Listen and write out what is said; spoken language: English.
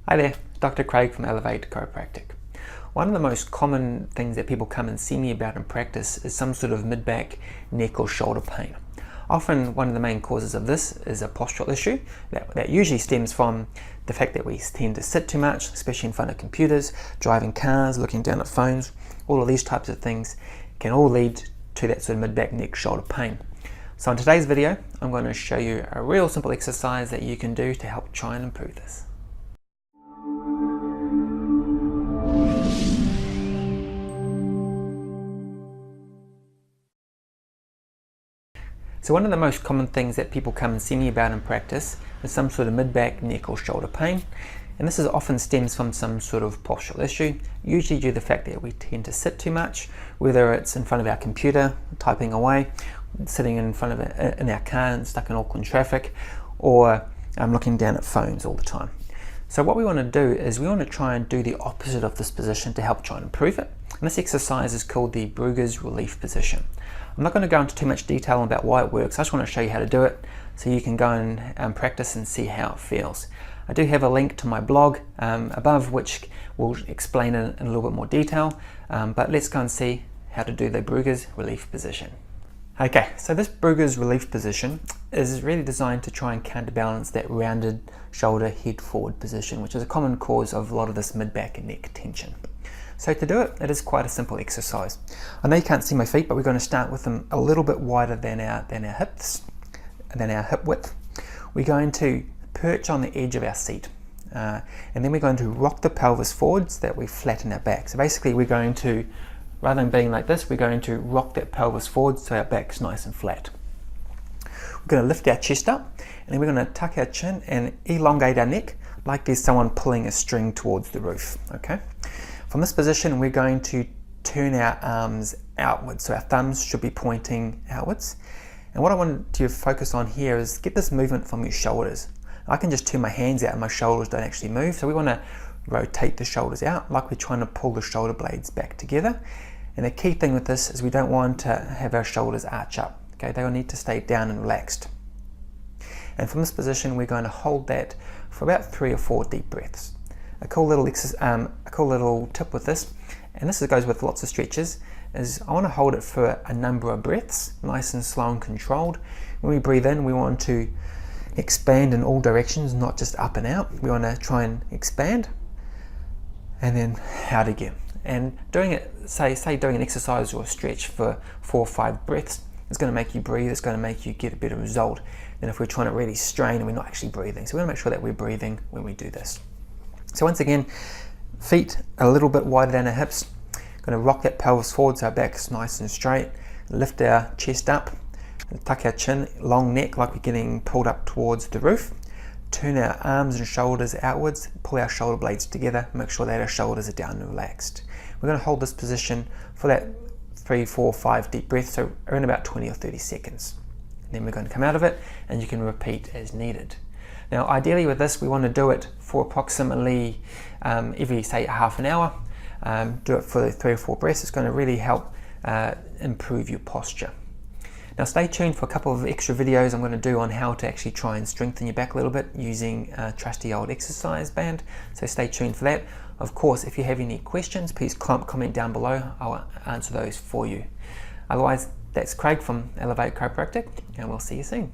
Hi there, Dr. Craig from Elevate Chiropractic. One of the most common things that people come and see me about in practice is some sort of mid-back, neck or shoulder pain. Often one of the main causes of this is a postural issue that usually stems from the fact that we tend to sit too much, especially in front of computers, driving cars, looking down at phones. All of these types of things can all lead to that sort of mid-back, neck, shoulder pain. So in today's video, I'm going to show you a real simple exercise that you can do to help try and improve this. So one of the most common things that people come and see me about in practice is some sort of mid-back, neck or shoulder pain. And this is often stems from some sort of postural issue, usually due to the fact that we tend to sit too much, whether it's in front of our computer, typing away, sitting in front of it in our car and stuck in Auckland traffic, or looking down at phones all the time. So what we want to do is we want to try and do the opposite of this position to help try and improve it. And this exercise is called the Bruggers Relief Position. I'm not going to go into too much detail about why it works. I just want to show you how to do it so you can go and practice and see how it feels. I do have a link to my blog above which will explain it in a little bit more detail, but let's go and see how to do the Bruggers Relief Position. Okay, so this Bruggers Relief Position is really designed to try and counterbalance that rounded shoulder head forward position, which is a common cause of a lot of this mid-back and neck tension. So to do it, it is quite a simple exercise. I know you can't see my feet, but we're going to start with them a little bit wider than our hips, than our hip width. We're going to perch on the edge of our seat, and then we're going to rock the pelvis forward so that we flatten our back. So basically we're going to, rather than being like this, we're going to rock that pelvis forward so our back's nice and flat. We're going to lift our chest up, and then we're going to tuck our chin and elongate our neck like there's someone pulling a string towards the roof. Okay. From this position, we're going to turn our arms outwards, so our thumbs should be pointing outwards. And what I want to focus on here is get this movement from your shoulders. I can just turn my hands out and my shoulders don't actually move, so we want to rotate the shoulders out like we're trying to pull the shoulder blades back together. And the key thing with this is we don't want to have our shoulders arch up. Okay, they will need to stay down and relaxed. And from this position, we're going to hold that for about 3 or 4 deep breaths. A cool little tip with this, and this goes with lots of stretches, is I want to hold it for a number of breaths, nice and slow and controlled. When we breathe in, we want to expand in all directions, not just up and out. We want to try and expand, and then out again. And doing it, say doing an exercise or a stretch for 4 or 5 breaths, it's going to make you breathe, it's going to make you get a better result than if we're trying to really strain and we're not actually breathing. So we want to make sure that we're breathing when we do this. So once again, feet a little bit wider than our hips. Going to rock that pelvis forward so our back's nice and straight. Lift our chest up, tuck our chin, long neck like we're getting pulled up towards the roof. Turn our arms and shoulders outwards, pull our shoulder blades together, make sure that our shoulders are down and relaxed. We're going to hold this position for that 3, 4, 5 deep breaths, so around about 20 or 30 seconds. Then we're going to come out of it and you can repeat as needed. Now ideally with this, we want to do it for approximately every, say, half an hour. Do it for 3 or 4 breaths. It's going to really help improve your posture. Now stay tuned for a couple of extra videos I'm going to do on how to actually try and strengthen your back a little bit using a trusty old exercise band. So stay tuned for that. Of course, if you have any questions, please comment down below. I'll answer those for you. Otherwise, that's Craig from Elevate Chiropractic, and we'll see you soon.